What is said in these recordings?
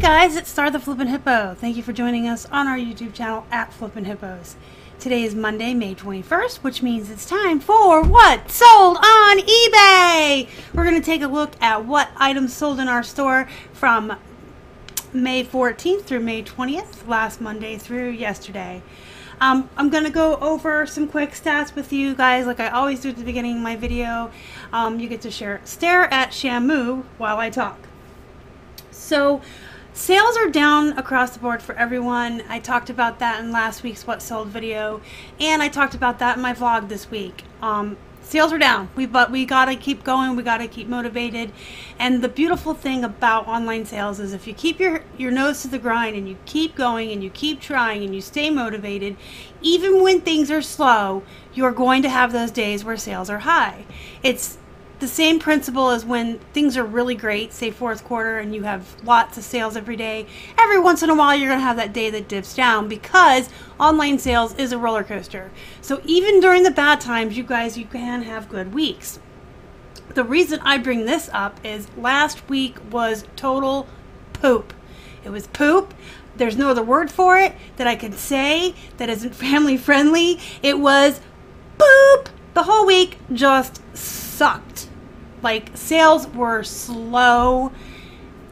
guys, it's Star the Flippin' Hippo. Thank you for joining us on our YouTube channel at Flippin' Hippos. Today is Monday, May 21st, which means it's time for What Sold on eBay. We're going to take a look at what items sold in our store from May 14th through May 20th, last Monday through yesterday. I'm going to go over some quick stats with you guys like I always do at the beginning of my video. You get to stare at Shamu while I talk. So sales are down across the board for everyone. I talked about that in last week's What Sold video, and I talked about that in my vlog this week. Sales are down, but we gotta keep going. We gotta keep motivated. And the beautiful thing about online sales is if you keep your nose to the grind and you keep going and you keep trying and you stay motivated, even when things are slow, you're going to have those days where sales are high. It's the same principle as when things are really great, say fourth quarter, and you have lots of sales every day. Every once in a while, you're going to have that day that dips down because online sales is a roller coaster. So even during the bad times, you can have good weeks. The reason I bring this up is last week was total poop. It was poop. There's no other word for it that I can say that isn't family friendly. It was poop. The whole week just sucked. Like, sales were slow.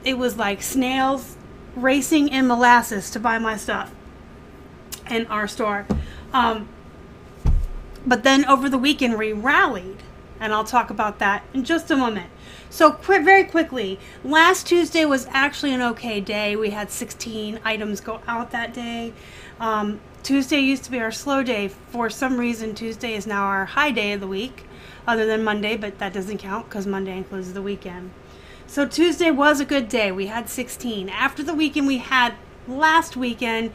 It was like snails racing in molasses to buy my stuff in our store. But then over the weekend we rallied, and I'll talk about that in just a moment. So very quickly, last Tuesday was actually an okay day. We had 16 items go out that day. Tuesday used to be our slow day. For some reason, Tuesday is now our high day of the week, other than Monday, but that doesn't count because Monday includes the weekend. So Tuesday was a good day. We had 16. After the weekend we had last weekend,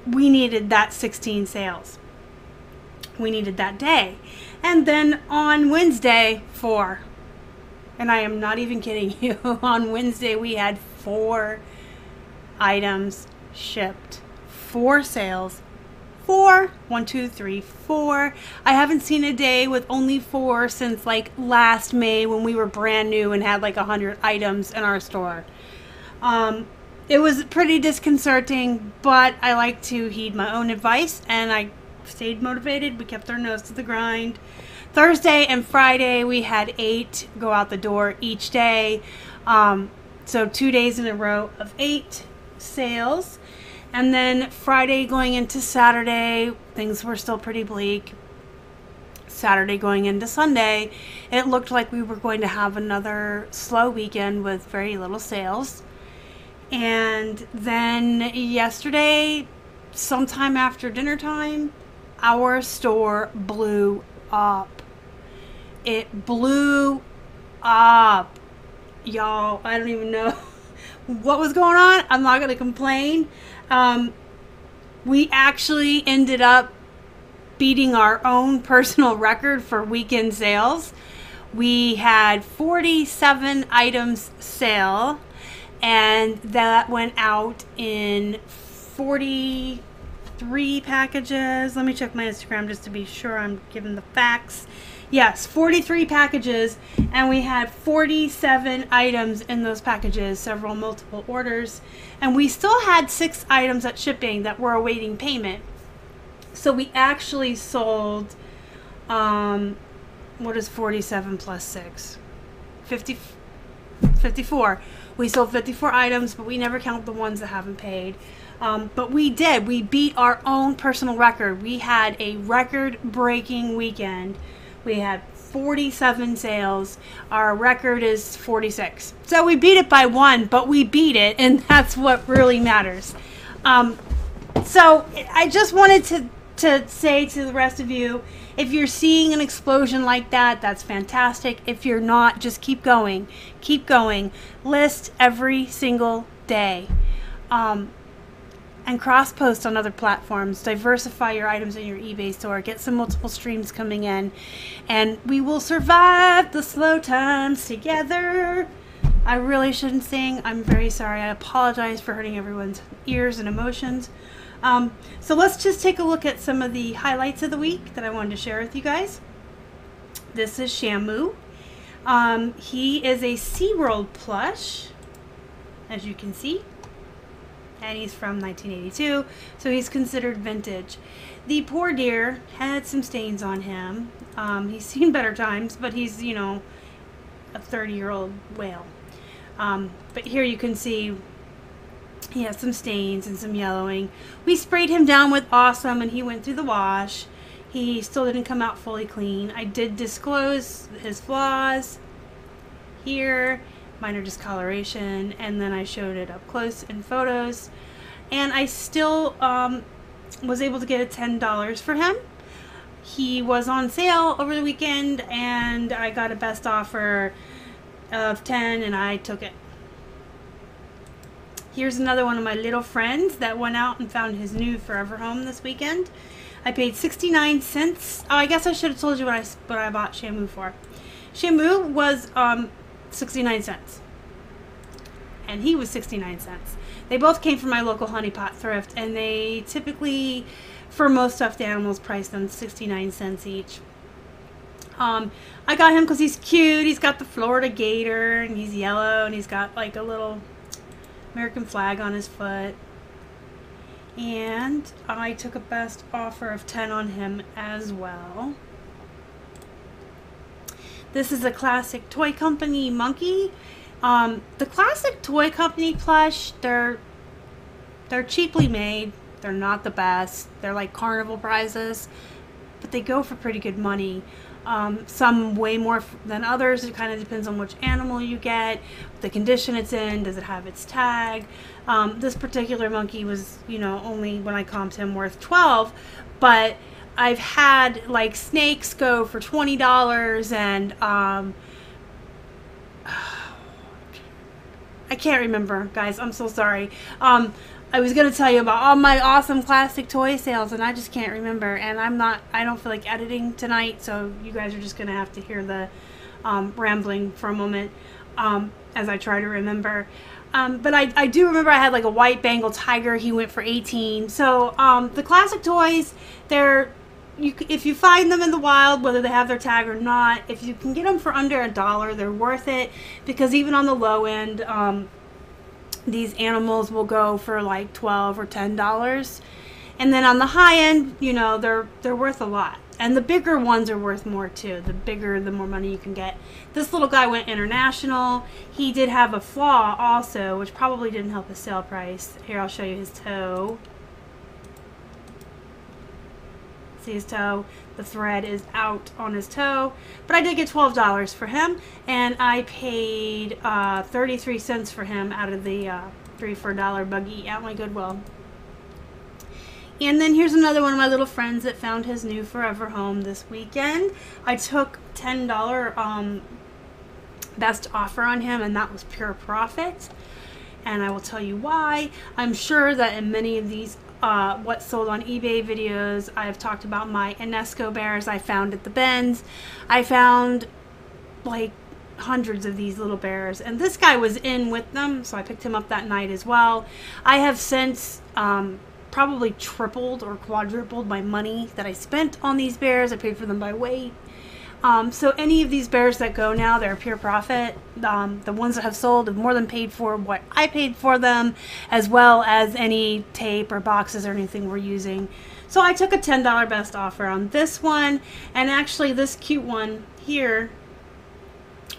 we needed that 16 sales. We needed that day. And then on Wednesday, 4. And I am not even kidding you. On Wednesday we had 4 items shipped. 4 sales. 4. 1, 2, 3, 4. I haven't seen a day with only 4 since like last May when we were brand new and had like 100 items in our store. It was pretty disconcerting, but I like to heed my own advice and I stayed motivated. We kept our nose to the grind. Thursday and Friday we had 8 go out the door each day. So 2 days in a row of 8 sales. And then Friday going into Saturday, things were still pretty bleak. Saturday going into Sunday, it looked like we were going to have another slow weekend with very little sales. And then yesterday, sometime after dinner time, our store blew up. It blew up. Y'all, I don't even know what was going on. I'm not going to complain. We actually ended up beating our own personal record for weekend sales. We had 47 items sale, and that went out in 43 packages. Let me check my Instagram just to be sure I'm giving the facts. Yes, 43 packages, and we had 47 items in those packages, several multiple orders, and we still had 6 items at shipping that were awaiting payment. So we actually sold, what is 47 plus 6? 54. We sold 54 items, but we never count the ones that haven't paid. But we did. We beat our own personal record. We had a record-breaking weekend. We had 47 sales. Our record is 46. So we beat it by 1, but we beat it, and that's what really matters. So I just wanted to say to the rest of you, if you're seeing an explosion like that, that's fantastic. If you're not, just keep going. Keep going. List every single day. And cross-post on other platforms. Diversify your items in your eBay store. Get some multiple streams coming in. And we will survive the slow times together. I really shouldn't sing. I'm very sorry. I apologize for hurting everyone's ears and emotions. So let's just take a look at some of the highlights of the week that I wanted to share with you guys. This is Shamu. He is a SeaWorld plush, as you can see. and he's from 1982, so he's considered vintage. The poor deer had some stains on him. He's seen better times, but he's, you know, a 30-year-old whale. But here you can see he has some stains and some yellowing. We sprayed him down with Awesome, and he went through the wash. He still didn't come out fully clean. I did disclose his flaws here, minor discoloration, and then I showed it up close in photos. And I still was able to get a $10 for him. He was on sale over the weekend, and I got a best offer of 10, and I took it. Here's another one of my little friends that went out and found his new forever home this weekend. I paid 69 cents. Oh, I guess I should have told you what I bought Shamu for. Shamu was 69 cents. And he was 69 cents. They both came from my local honeypot thrift, and they typically, for most stuffed animals, price them 69 cents each. I got him because he's cute. He's got the Florida gator, and he's yellow, and he's got like a little American flag on his foot. And I took a best offer of 10 on him as well. This is a Classic Toy Company monkey. The Classic Toy Company plush, they're cheaply made. They're not the best. They're like carnival prizes, but they go for pretty good money. Some way more than others. It kind of depends on which animal you get, the condition it's in, does it have its tag. This particular monkey was, you know, only when I comped him worth 12, but I've had like snakes go for $20, and I can't remember, guys. I'm so sorry. I was going to tell you about all my awesome classic toy sales, and I just can't remember. And I don't feel like editing tonight, so you guys are just going to have to hear the rambling for a moment as I try to remember. But I do remember I had like a white Bengal tiger. He went for 18. So the classic toys, if you find them in the wild, whether they have their tag or not, if you can get them for under $1, they're worth it, because even on the low end, these animals will go for like $12 or $10, and then on the high end, you know, they're worth a lot. And the bigger ones are worth more too. The bigger, the more money you can get. This little guy went international. He did have a flaw also, which probably didn't help his sale price. Here, I'll show you his toe. See his toe? The thread is out on his toe. But I did get $12 for him, and I paid 33 cents for him out of the 3 for $1 buggy at my Goodwill. And then here's another one of my little friends that found his new forever home this weekend. I took $10 best offer on him, and that was pure profit. And I will tell you why. I'm sure that in many of these what's sold on eBay videos, I've talked about my Enesco bears I found at the bins. I found like hundreds of these little bears, and this guy was in with them, so I picked him up that night as well. I have since probably tripled or quadrupled my money that I spent on these bears. I paid for them by weight. So any of these bears that go now, they're pure profit. The ones that have sold have more than paid for what I paid for them, as well as any tape or boxes or anything we're using. So I took a $10 best offer on this one, and actually this cute one here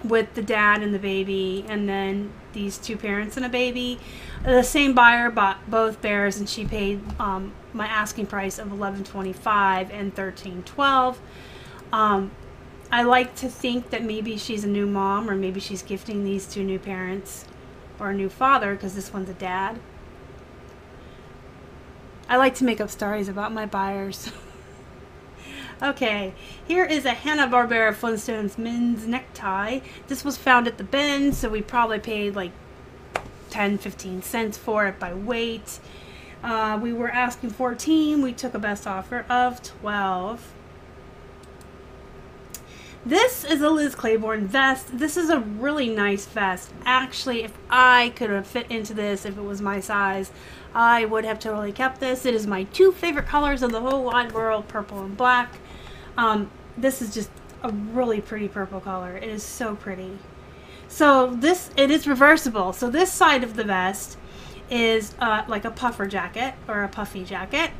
with the dad and the baby, and then these two parents and a baby. The same buyer bought both bears, and she paid my asking price of $11.25 and $13.12. I like to think that maybe she's a new mom, or maybe she's gifting these to new parents or a new father, because this one's a dad. I like to make up stories about my buyers. Okay, here is a Hanna-Barbera Flintstones men's necktie. This was found at the bin, so we probably paid like 10-15 cents for it by weight. We were asking 14. We took a best offer of 12. This is a Liz Claiborne vest. This is a really nice vest. Actually, if I could have fit into this, if it was my size, I would have totally kept this. It is my two favorite colors in the whole wide world, purple and black. This is just a really pretty purple color. It is so pretty. So it is reversible. So this side of the vest is like a puffer jacket or a puffy jacket.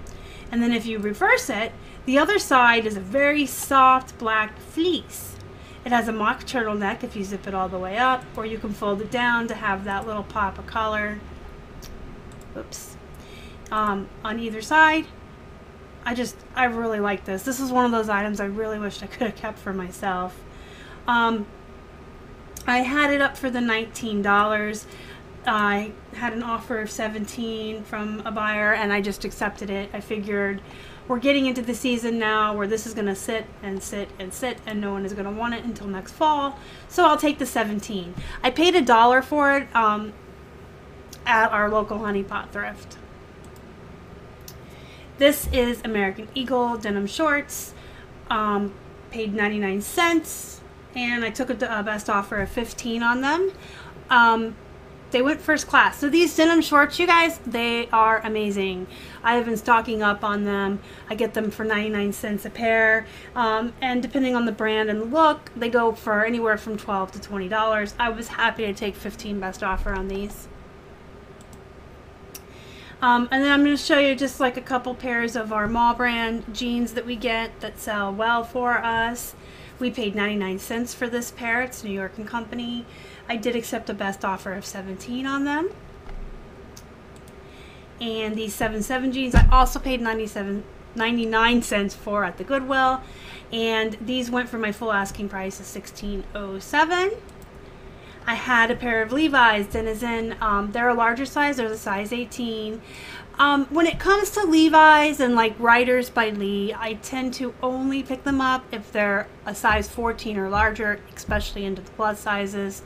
And then if you reverse it, the other side is a very soft black fleece. It has a mock turtleneck if you zip it all the way up, or you can fold it down to have that little pop of color. Oops. On either side. I really like this. This is one of those items I really wished I could have kept for myself. I had it up for the $19. I had an offer of $17 from a buyer, and I just accepted it. I figured we're getting into the season now where this is going to sit and sit and sit, and no one is going to want it until next fall. So I'll take the $17. I paid $1 for it at our local honey pot thrift. This is American Eagle denim shorts. Paid 99 cents, and I took a best offer of $15 on them. They went first class. So these denim shorts, you guys, they are amazing. I have been stocking up on them. I get them for 99 cents a pair. And depending on the brand and the look, they go for anywhere from $12 to $20. I was happy to take 15 best offer on these. And then I'm going to show you just like a couple pairs of our mall brand jeans that we get that sell well for us. We paid 99 cents for this pair. It's New York & Company. I did accept a best offer of $17 on them. And these 7/7 jeans I also paid 99 cents for at the Goodwill. And these went for my full asking price of $16.07. I had a pair of Levi's Denizen. They're a larger size. They're the size 18. When it comes to Levi's and like Riders by Lee, I tend to only pick them up if they're a size 14 or larger, especially into the plus sizes.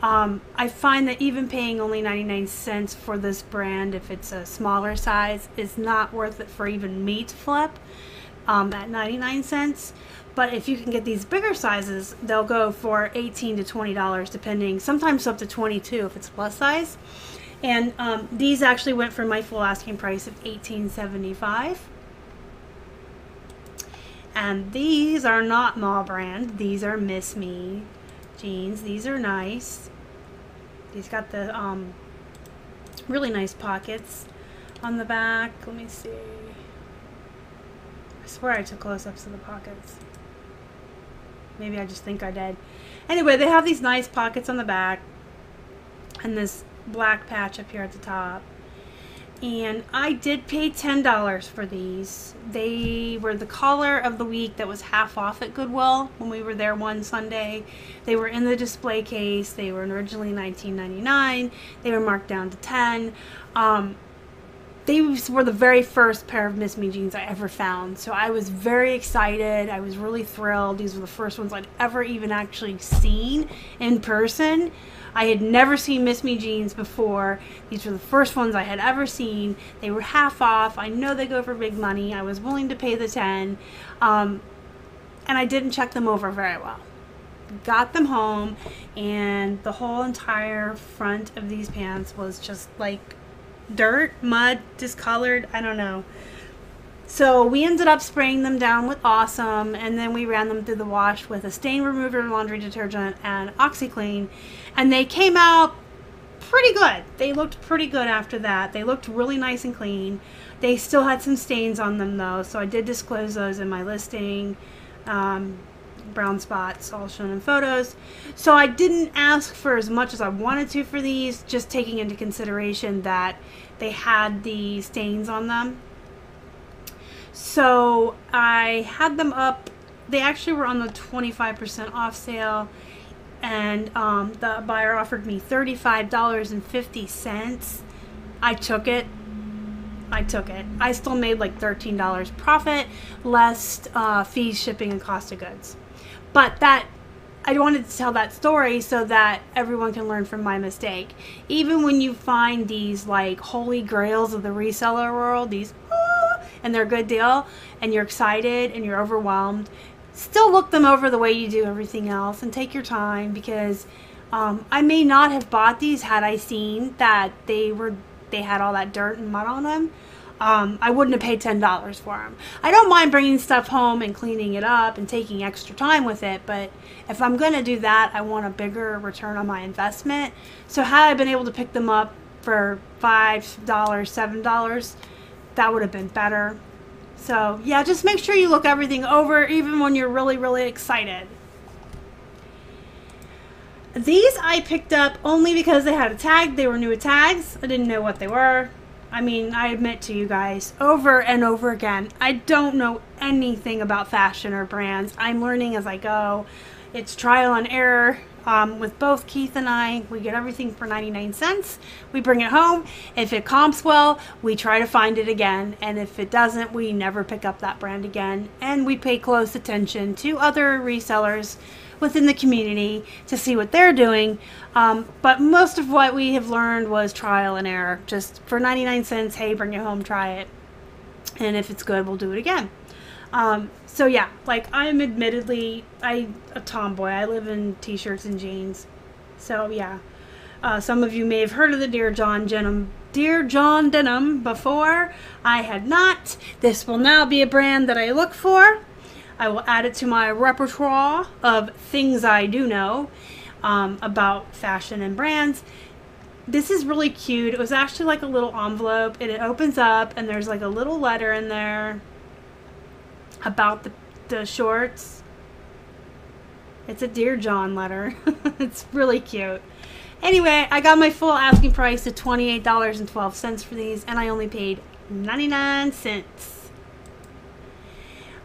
I find that even paying only 99 cents for this brand, if it's a smaller size, is not worth it for even me to flip at 99 cents. But if you can get these bigger sizes, they'll go for $18 to $20 depending, sometimes up to $22 if it's plus size. And these actually went for my full asking price of $18.75. And these are not mall brand. These are Miss Me jeans. These are nice. These got the really nice pockets on the back. Let me see. I swear I took close-ups of the pockets. Maybe I just think I did. Anyway, they have these nice pockets on the back and this black patch up here at the top. And I did pay $10 for these. They were the color of the week that was half off at Goodwill when we were there one Sunday. They were in the display case. They were originally $19.99. They were marked down to $10. These were the very first pair of Miss Me jeans I ever found. So I was very excited. I was really thrilled. These were the first ones I'd ever even actually seen in person. I had never seen Miss Me jeans before. These were the first ones I had ever seen. They were half off. I know they go for big money. I was willing to pay the $10. And I didn't check them over very well. Got them home, and the whole entire front of these pants was just like dirt, mud, discolored, I don't know. So we ended up spraying them down with Awesome, and then we ran them through the wash with a stain remover, laundry detergent, and OxiClean, and they came out pretty good. They looked pretty good after that. They looked really nice and clean. They still had some stains on them though, so I did disclose those in my listing. Brown spots all shown in photos. So I didn't ask for as much as I wanted to for these, just taking into consideration that they had the stains on them. So I had them up. They actually were on the 25% off sale, and the buyer offered me $35.50. I took it. I still made like $13 profit, less fees, shipping, and cost of goods. But that, I wanted to tell that story so that everyone can learn from my mistake. Even when you find these like holy grails of the reseller world, these and they're a good deal, and you're excited and you're overwhelmed, still look them over the way you do everything else and take your time, because I may not have bought these had I seen that they had all that dirt and mud on them. I wouldn't have paid $10 for them. I don't mind bringing stuff home and cleaning it up and taking extra time with it, but if I'm going to do that, I want a bigger return on my investment. So had I been able to pick them up for $5, $7, that would have been better. So yeah, just make sure you look everything over, even when you're really, really excited. These I picked up only because they had a tag. They were new tags. I didn't know what they were. I mean, I admit to you guys over and over again, I don't know anything about fashion or brands. I'm learning as I go. It's trial and error. With both Keith and I, we get everything for 99 cents. We bring it home. If it comps well, we try to find it again. And if it doesn't, we never pick up that brand again. And we pay close attention to other resellers within the community to see what they're doing. But most of what we have learned was trial and error. Just for 99 cents, hey, bring it home, try it. And if it's good, we'll do it again. So yeah, like I'm admittedly a tomboy. I live in t-shirts and jeans. So yeah, some of you may have heard of the Dear John denim before. I had not. This will now be a brand that I look for. I will add it to my repertoire of things I do know about fashion and brands. This is really cute. It was actually like a little envelope, and it opens up and there's like a little letter in there about the shorts. It's a Dear John letter. It's really cute. Anyway, I got my full asking price of $28.12 for these, and I only paid 99 cents.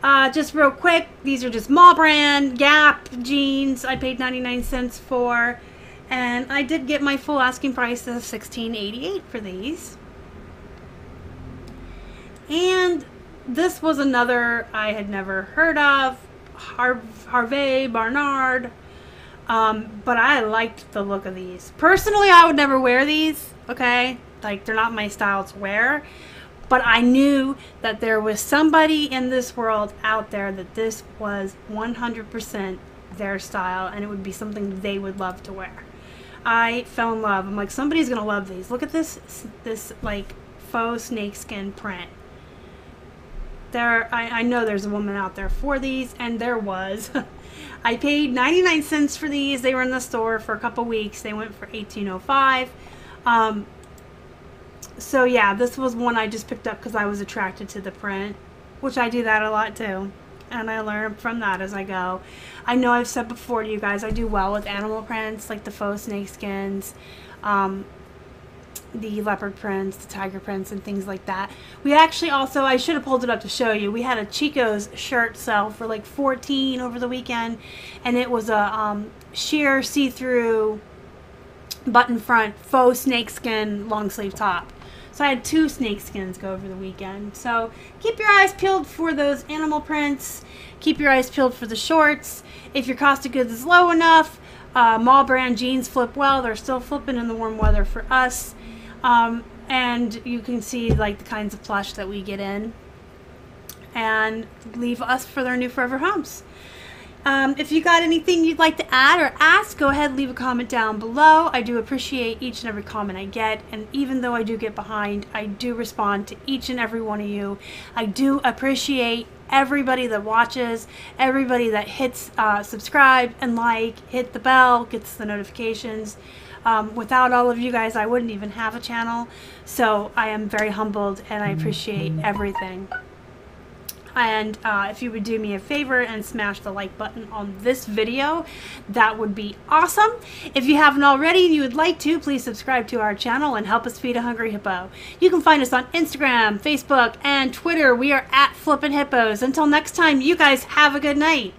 Just real quick, these are just mall brand Gap jeans. I paid 99 cents for, and I did get my full asking price of $16.88 for these. And this was another I had never heard of, Harvey Barnard, but I liked the look of these. Personally, I would never wear these, okay? Like, they're not my style to wear, but I knew that there was somebody in this world out there that this was 100% their style, and it would be something they would love to wear. I fell in love. I'm like, somebody's gonna love these. Look at this like faux snakeskin print. I know there's a woman out there for these, and there was. I paid 99 cents for these. They were in the store for a couple weeks. They went for $18.05. So yeah, this was one I just picked up because I was attracted to the print, which I do that a lot too, and I learn from that as I go. I know I've said before to you guys, I do well with animal prints like the faux snakeskins, the leopard prints, the tiger prints, and things like that. We actually also, I should have pulled it up to show you, we had a Chico's shirt sell for like $14 over the weekend, and it was a sheer see-through button front faux snakeskin long sleeve top. So I had 2 snakeskins go over the weekend. So keep your eyes peeled for those animal prints. Keep your eyes peeled for the shorts. If your cost of goods is low enough, mall brand jeans flip well. They're still flipping in the warm weather for us. And you can see like the kinds of plush that we get in, and leave us for their new forever homes. If you got anything you'd like to add or ask, go ahead and leave a comment down below. I do appreciate each and every comment I get, and even though I do get behind, I do respond to each and every one of you. I do appreciate everybody that watches, everybody that hits subscribe and like, hit the bell, gets the notifications. Without all of you guys, I wouldn't even have a channel. So I am very humbled, and I appreciate everything. And if you would do me a favor and smash the like button on this video, that would be awesome. If you haven't already and you would like to, please subscribe to our channel and help us feed a hungry hippo. You can find us on Instagram, Facebook, and Twitter. We are at Flippin' Hippos. Until next time, you guys have a good night.